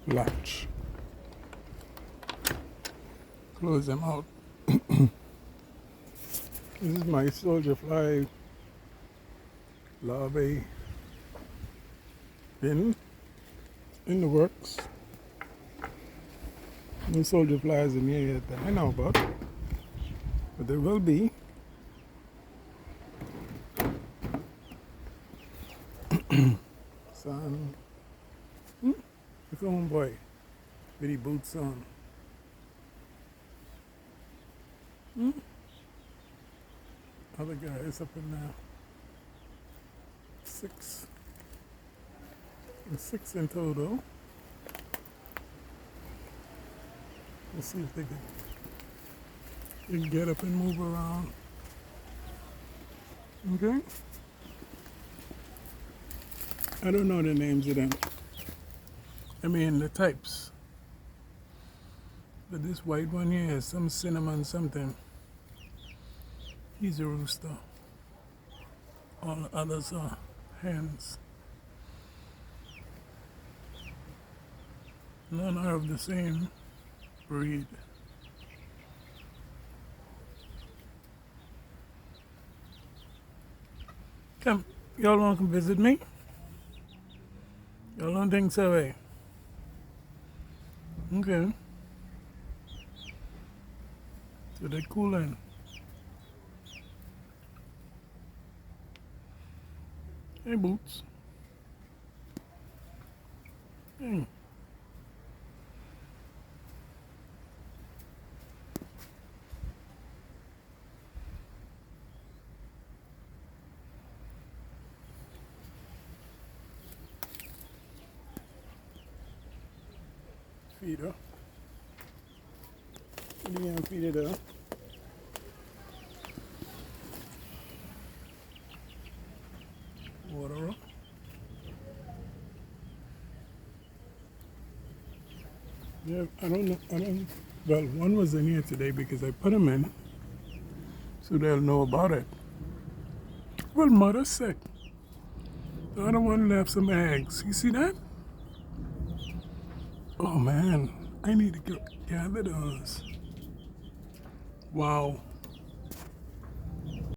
latch. Close them out. This is my soldier fly larvae bin in the works. No soldier flies in here yet that I know about, but there will be. Son, look at homeboy with his boots on. Other guy is up in there. Six. There's 6 in total. Let's see if they can get up and move around. Okay? I don't know the names of them. I mean the types. But this white one here is some cinnamon something. He's a rooster. All the others are hens. None are of the same breed. Come, y'all want to come visit me? Y'all don't think so, eh? Okay. So they're cooling. Hey, Boots. Hey. Feed her. Yeah, feed it up. Water her. Yeah, I don't know. Well, one was in here today because I put them in so they'll know about it. Well, mother's sick. The other one left some eggs. You see that? Oh man, I need to gather those. Wow.